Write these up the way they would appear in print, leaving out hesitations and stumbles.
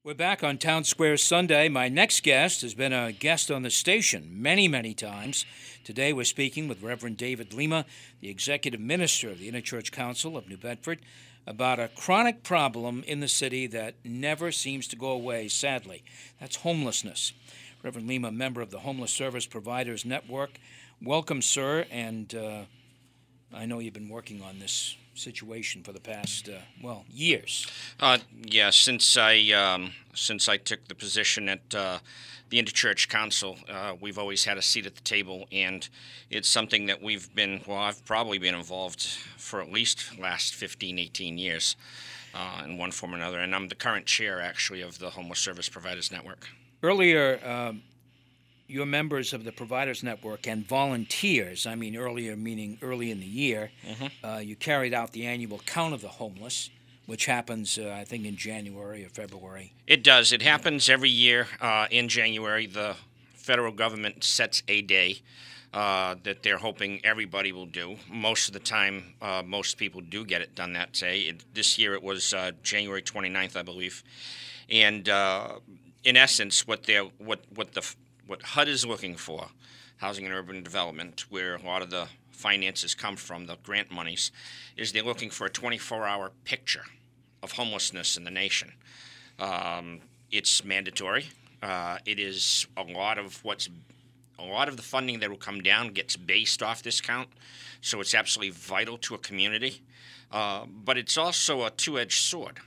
We're back on Townsquare Sunday. My next guest has been a guest on the station many, many times. Today we're speaking with Reverend David Lima, the Executive Minister of the Interchurch Council of New Bedford, about a chronic problem in the city that never seems to go away, sadly. That's homelessness. Reverend Lima, member of the Homeless Service Providers Network. Welcome, sir, and I know you've been working on this situation for the past, years. Yeah, since I took the position at the Interchurch Council, we've always had a seat at the table, and it's something that I've probably been involved for at least last 15, 18 years in one form or another, and I'm the current chair, actually, of the Homeless Service Providers Network. Earlier, your members of the Providers Network and volunteers, earlier meaning early in the year, you carried out the annual count of the homeless, which happens, I think, in January or February. It does. It happens every year in January. The federal government sets a day that they're hoping everybody will do. Most of the time, most people do get it done that day. This year it was January 29th, I believe. And in essence, what HUD is looking for, Housing and Urban Development, where a lot of the finances come from, the grant monies, is they're looking for a 24-hour picture of homelessness in the nation. It's mandatory. It is a lot of the funding that will come down gets based off this count, so it's absolutely vital to a community. But it's also a two-edged sword.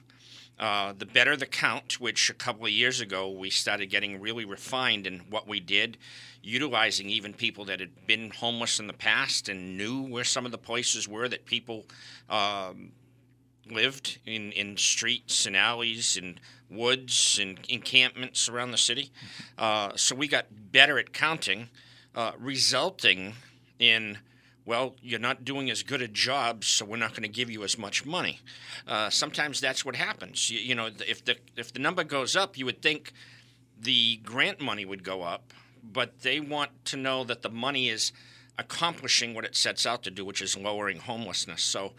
The better the count, which a couple of years ago we started getting really refined in what we did, utilizing even people that had been homeless in the past and knew where some of the places were that people lived in streets and alleys and woods and encampments around the city. So we got better at counting, resulting in, well, you're not doing as good a job, so we're not going to give you as much money. Sometimes that's what happens. If the number goes up, you would think the grant money would go up, but they want to know that the money is accomplishing what it sets out to do, which is lowering homelessness. So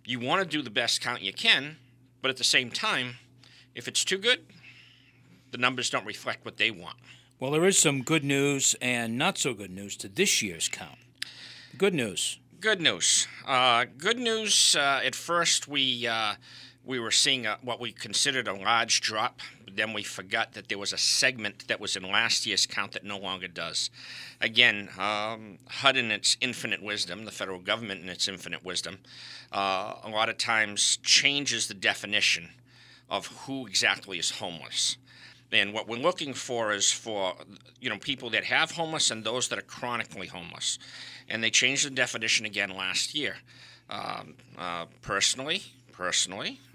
you want to do the best count you can, but at the same time, if it's too good, the numbers don't reflect what they want. Well, there is some good news and not so good news to this year's count. Good news. Good news. Good news. At first, we were seeing what we considered a large drop. But then we forgot that there was a segment that was in last year's count that no longer does. Again, HUD in its infinite wisdom, the federal government in its infinite wisdom, a lot of times changes the definition of who exactly is homeless. And what we're looking for is for people that have homeless and those that are chronically homeless. And they changed the definition again last year. Personally,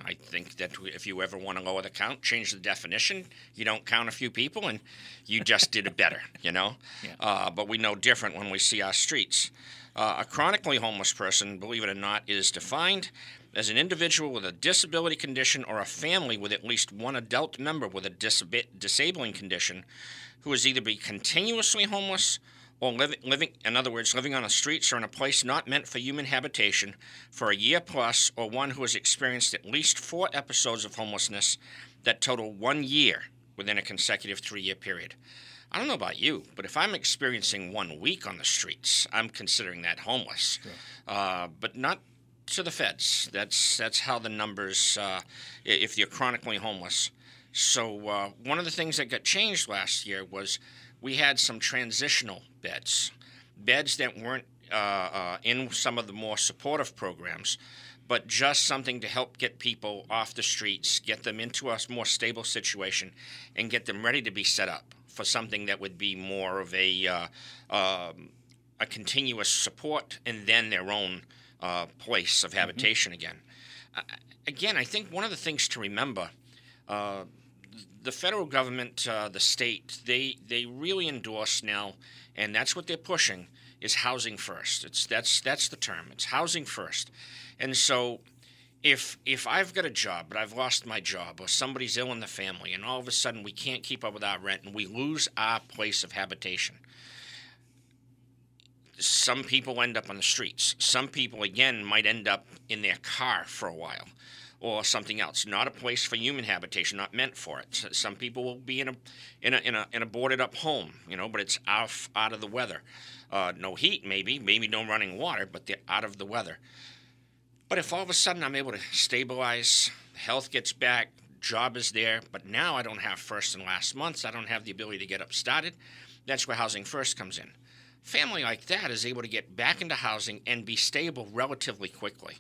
I think that if you ever want to lower the count, change the definition. You don't count a few people, and you just did it better, Yeah. But we know different when we see our streets. A chronically homeless person, believe it or not, is defined as an individual with a disability condition or a family with at least one adult member with a disabling condition who is either be continuously homeless or living on the streets or in a place not meant for human habitation for a year plus, or one who has experienced at least 4 episodes of homelessness that total 1 year within a consecutive 3-year period. I don't know about you, but if I'm experiencing 1 week on the streets, I'm considering that homeless. Sure. But not to the feds. That's how the numbers, if you're chronically homeless. So one of the things that got changed last year was we had some transitional beds that weren't in some of the more supportive programs, but just something to help get people off the streets, get them into a more stable situation, and get them ready to be set up for something that would be more of a continuous support and then their own place of habitation again. Again, I think one of the things to remember, the federal government, the state, they really endorse now, and that's what they're pushing, is housing first. That's the term. It's housing first. And so if I've got a job, but I've lost my job, or somebody's ill in the family, and all of a sudden we can't keep up with our rent, and we lose our place of habitation, some people end up on the streets. Some people, again, might end up in their car for a while. or something else. Not a place for human habitation, not meant for it. Some people will be in a boarded up home, but it's out of the weather. No heat, maybe no running water, but they're out of the weather. But if all of a sudden I'm able to stabilize, health gets back, job is there, but now I don't have first and last months, I don't have the ability to get up started, that's where Housing First comes in. Family like that is able to get back into housing and be stable relatively quickly.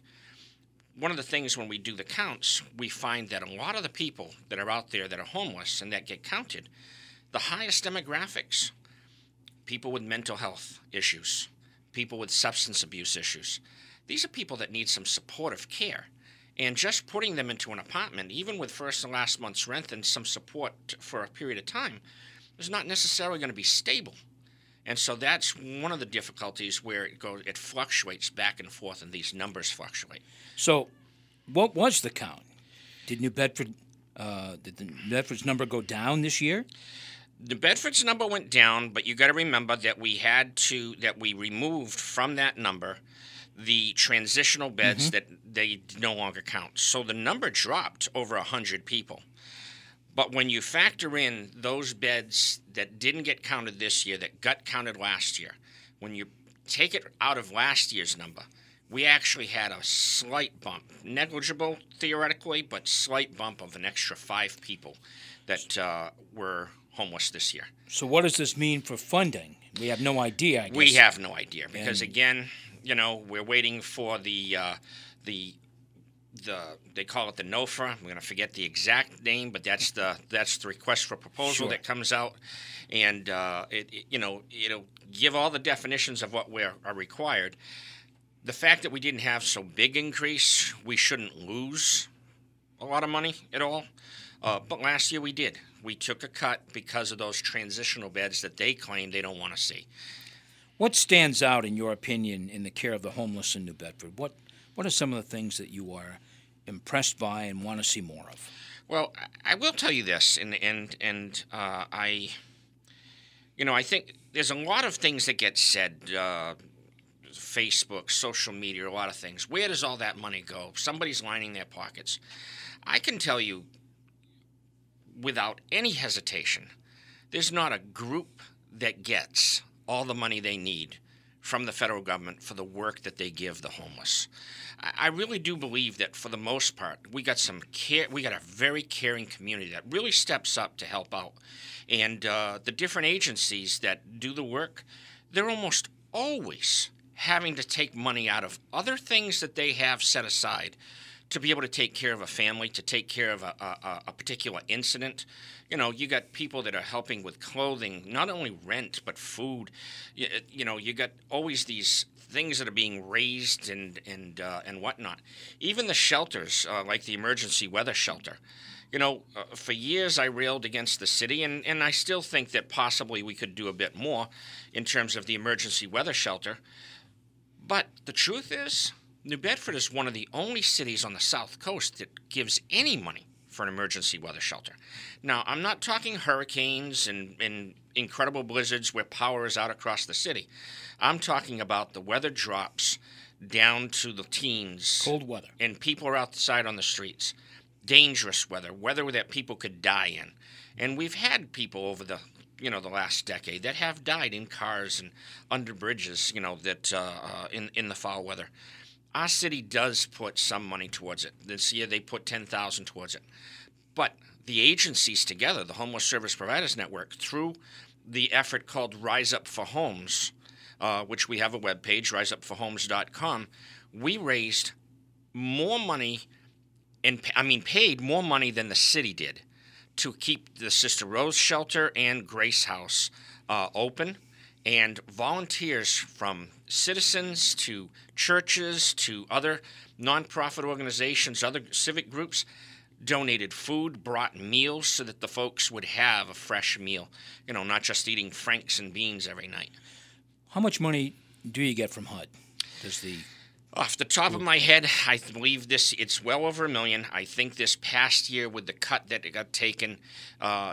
One of the things when we do the counts, we find that a lot of the people that are out there that are homeless and that get counted, the highest demographics, people with mental health issues, people with substance abuse issues, these are people that need some supportive care. And just putting them into an apartment, even with first and last month's rent and some support for a period of time, is not necessarily going to be stable. And so that's one of the difficulties where it fluctuates back and forth, and these numbers fluctuate. So, what was the count? Did New Bedford's number go down this year? New Bedford's number went down, but you got to remember that we removed from that number the transitional beds that they no longer count. So the number dropped over 100 people. But when you factor in those beds that didn't get counted this year, that got counted last year, when you take it out of last year's number, we actually had a slight bump, negligible theoretically, but slight bump of an extra 5 people that were homeless this year. So what does this mean for funding? We have no idea, I guess. We have no idea because, again, we're waiting for the they call it the NOFA. I'm going to forget the exact name, but that's the request for proposal that comes out, and it'll give all the definitions of what are required. The fact that we didn't have so big increase, we shouldn't lose a lot of money at all. But last year we did. We took a cut because of those transitional beds that they claim they don't want to see. What stands out, in your opinion, in the care of the homeless in New Bedford? What are some of the things that you are impressed by and want to see more of? Well, I will tell you this, and I think there's a lot of things that get said, Facebook, social media, a lot of things. Where does all that money go? Somebody's lining their pockets. I can tell you, without any hesitation, there's not a group that gets all the money they need from the federal government for the work that they give the homeless. I really do believe that for the most part, we got some care. We got a very caring community that really steps up to help out. And the different agencies that do the work, they're almost always having to take money out of other things that they have set aside to be able to take care of a family, to take care of a particular incident. You got people that are helping with clothing, not only rent, but food. You got always these things that are being raised and whatnot. Even the shelters, like the emergency weather shelter. For years I railed against the city, and I still think that possibly we could do a bit more in terms of the emergency weather shelter. But the truth is, New Bedford is one of the only cities on the South Coast that gives any money for an emergency weather shelter. Now, I'm not talking hurricanes and incredible blizzards where power is out across the city. I'm talking about the weather drops down to the teens. Cold weather. And people are outside on the streets. Dangerous weather that people could die in. And we've had people over the last decade that have died in cars and under bridges, that in the foul weather. Our city does put some money towards it. This year they put $10,000 towards it. But the agencies together, the Homeless Service Providers Network, through the effort called Rise Up for Homes, which we have a webpage, riseupforhomes.com, we raised more money, paid more money than the city did to keep the Sister Rose Shelter and Grace House open. And volunteers from citizens to churches to other nonprofit organizations, other civic groups, donated food, brought meals so that the folks would have a fresh meal, not just eating Franks and beans every night. How much money do you get from HUD? Off the top of my head, I believe it's well over $1 million. I think this past year with the cut that got taken,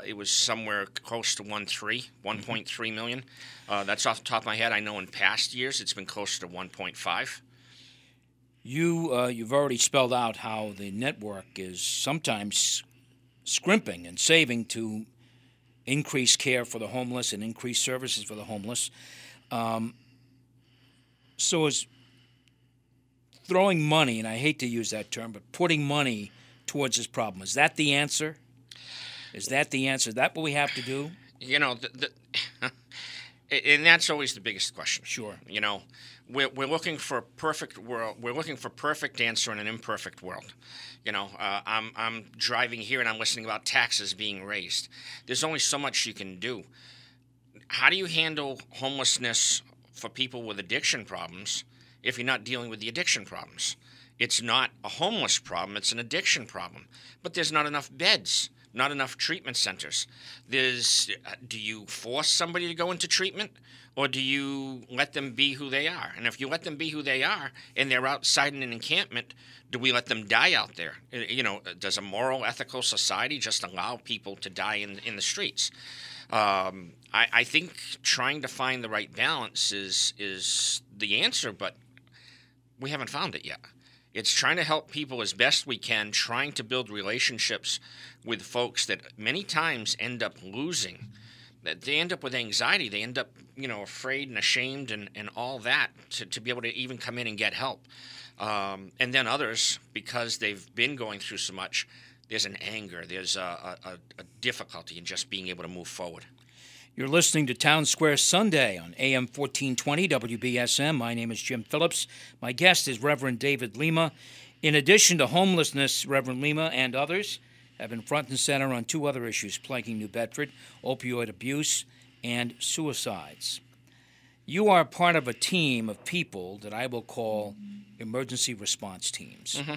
it was somewhere close to 1.3 million. That's off the top of my head. I know in past years it's been closer to 1.5. You've already spelled out how the network is sometimes scrimping and saving to increase care for the homeless and increase services for the homeless. So is throwing money, and I hate to use that term, but putting money towards this problem, is that the answer? Is that the answer? Is that what we have to do? You know, and that's always the biggest question. Sure. You know, we're looking for a perfect world. We're looking for a perfect answer in an imperfect world. You know, I'm driving here and I'm listening about taxes being raised. There's only so much you can do. How do you handle homelessness for people with addiction problems if you're not dealing with the addiction problems? It's not a homeless problem, it's an addiction problem. But there's not enough beds, not enough treatment centers. Do you force somebody to go into treatment, or do you let them be who they are? And if you let them be who they are and they're outside in an encampment, do we let them die out there? You know, does a moral, ethical society just allow people to die in the streets? I think trying to find the right balance is the answer, but we haven't found it yet. It's trying to help people as best we can, trying to build relationships with folks that many times end up losing. That they end up with anxiety. They end up, you know, afraid and ashamed and all that to be able to even come in and get help. And then others, because they've been going through so much, there's an anger, there's a difficulty in just being able to move forward. You're listening to Townsquare Sunday on AM 1420 WBSM. My name is Jim Phillips. My guest is Reverend David Lima. In addition to homelessness, Reverend Lima and others have been front and center on two other issues plaguing New Bedford: opioid abuse and suicides. You are part of a team of people that I will call emergency response teams. Mm-hmm.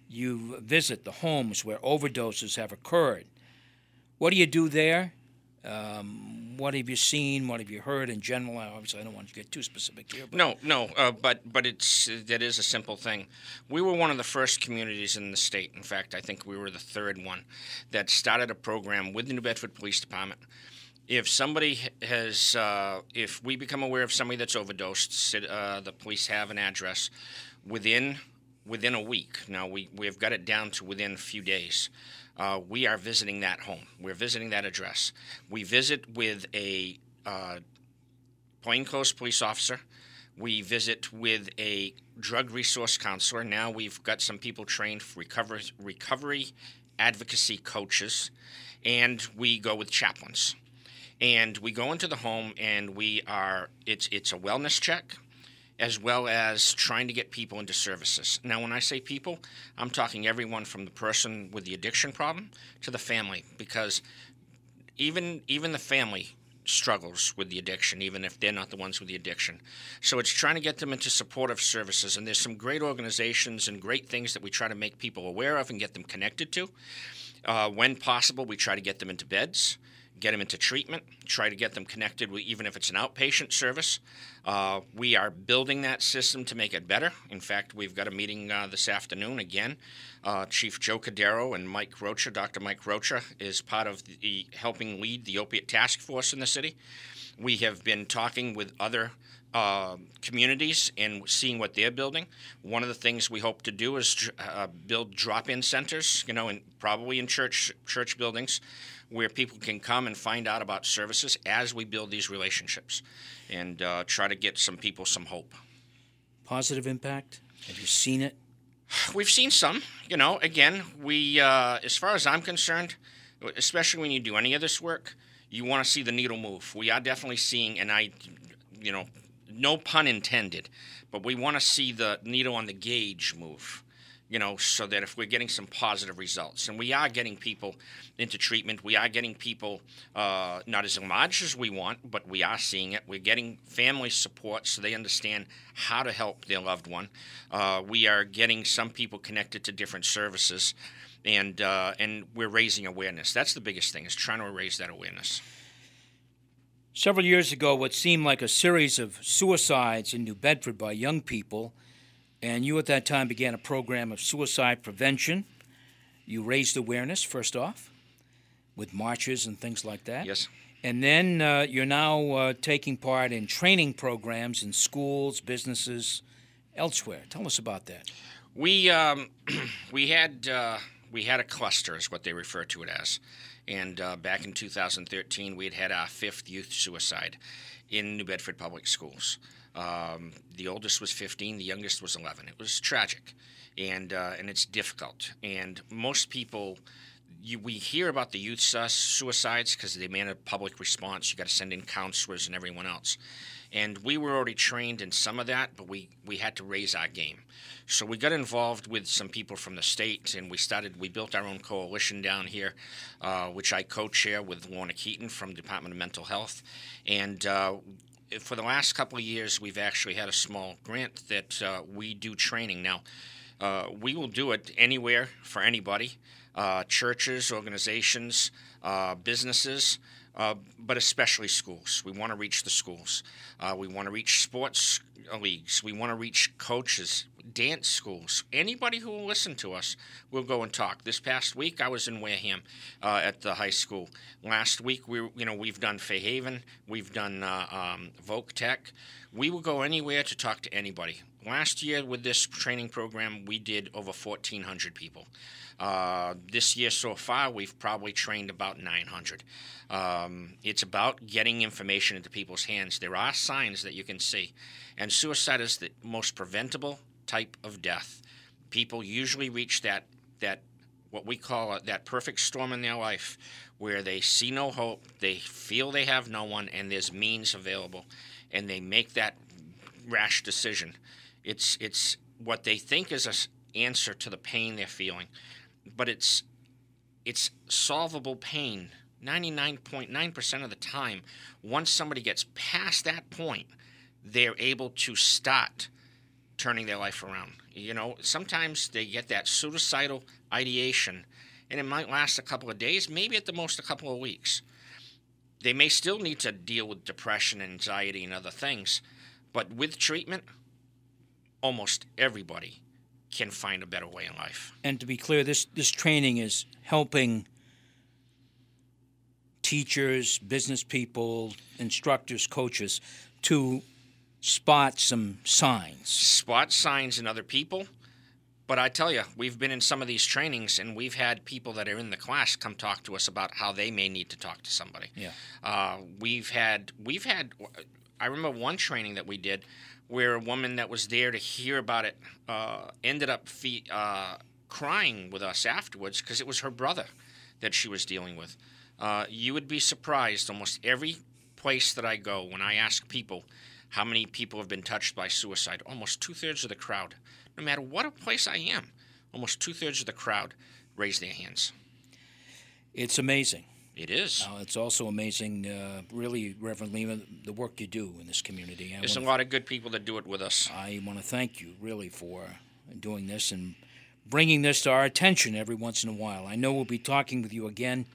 You visit the homes where overdoses have occurred. What do you do there? What have you seen? What have you heard in general? Obviously, I don't want to get too specific here. But but that is a simple thing. We were one of the first communities in the state. In fact, I think we were the third one that started a program with the New Bedford Police Department. If somebody has, if we become aware of somebody that's overdosed, the police have an address within a week. Now we've got it down to within a few days. We are visiting that home. We're visiting that address. We visit with a plainclothes police officer. We visit with a drug resource counselor. Now we've got some people trained for recovery advocacy coaches, and we go with chaplains. And we go into the home, and it's a wellness check, as well as trying to get people into services. Now, when I say people, I'm talking everyone from the person with the addiction problem to the family, because even the family struggles with the addiction, even if they're not the ones with the addiction. So it's trying to get them into supportive services, and there's some great organizations and great things that we try to make people aware of and get them connected to. When possible, we try to get them into beds, get them into treatment, try to get them connected with, even if it's an outpatient service. We are building that system to make it better. In fact, we've got a meeting this afternoon again. Chief Joe Cadero and Mike Rocha, Dr. Mike Rocha, is part of the helping lead the opiate task force in the city. We have been talking with other communities and seeing what they're building. One of the things we hope to do is build drop-in centers, and probably in church buildings, where people can come and find out about services as we build these relationships and try to get some people some hope. Positive impact? Have you seen it? We've seen some. Again, we, as far as I'm concerned, especially when you do any of this work, you want to see the needle move. We are definitely seeing, and no pun intended, but we want to see the needle on the gauge move. So that if we're getting some positive results, and we are getting people into treatment, we are getting people not as much as we want, but we are seeing it. We're getting family support so they understand how to help their loved one. We are getting some people connected to different services, and we're raising awareness. That's the biggest thing, is trying to raise that awareness. Several years ago, what seemed like a series of suicides in New Bedford by young people, and you at that time began a program of suicide prevention. You raised awareness, first off, with marches and things like that. Yes. And then you're now taking part in training programs in schools, businesses, elsewhere. Tell us about that. We we had a cluster, is what they refer to it as, and back in 2013, we had our 5th youth suicide in New Bedford Public Schools. The oldest was 15, the youngest was 11. It was tragic, and it's difficult. And most people, we hear about the youth suicides because they demand a public response. You got to send in counselors and everyone else. And we were already trained in some of that, but we had to raise our game. So we got involved with some people from the state, and we built our own coalition down here, which I co-chair with Lorna Keaton from Department of Mental Health. And for the last couple of years, we've actually had a small grant that we do training. Now, we will do it anywhere for anybody, churches, organizations, businesses, but especially schools. We want to reach the schools. We want to reach sports leagues. We want to reach coaches, dance schools. Anybody who will listen to us, we'll go and talk. This past week, I was in Wareham at the high school. Last week, we've done Fairhaven. We've done Voc Tech. We will go anywhere to talk to anybody. Last year, with this training program, we did over 1,400 people. This year so far, we've probably trained about 900. It's about getting information into people's hands. There are signs that you can see. And suicide is the most preventable type of death. People usually reach that what we call that perfect storm in their life where they see no hope, they feel they have no one, and there's means available, and they make that rash decision. It's what they think is an answer to the pain they're feeling, but it's solvable pain 99.9% of the time. Once somebody gets past that point, they're able to start turning their life around. Sometimes they get that suicidal ideation, and it might last a couple of days, maybe at the most a couple of weeks. They may still need to deal with depression, anxiety, and other things, but with treatment, almost everybody can find a better way in life. And to be clear, this training is helping teachers, business people, instructors, coaches to spot some signs. Spot signs in other people. But I tell you, we've been in some of these trainings, and we've had people that are in the class come talk to us about how they may need to talk to somebody. Yeah. We've had. I remember one training that we did where a woman that was there to hear about it ended up crying with us afterwards because it was her brother that she was dealing with. You would be surprised, almost every place that I go, when I ask people how many people have been touched by suicide, almost 2/3 of the crowd, no matter what place I am, almost 2/3 of the crowd raise their hands. It's amazing. It is. It's also amazing, really, Reverend Lima, the work you do in this community. There's a lot of good people that do it with us. I want to thank you, really, for doing this and bringing this to our attention every once in a while. I know we'll be talking with you again.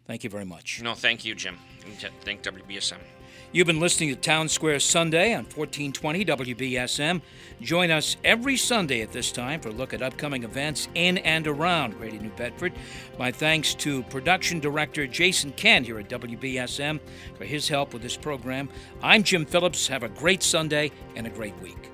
Thank you very much. No, thank you, Jim. Thank WBSM. You've been listening to Townsquare Sunday on 1420 WBSM. Join us every Sunday at this time for a look at upcoming events in and around Greater New Bedford. My thanks to Production Director Jason Kent here at WBSM for his help with this program. I'm Jim Phillips. Have a great Sunday and a great week.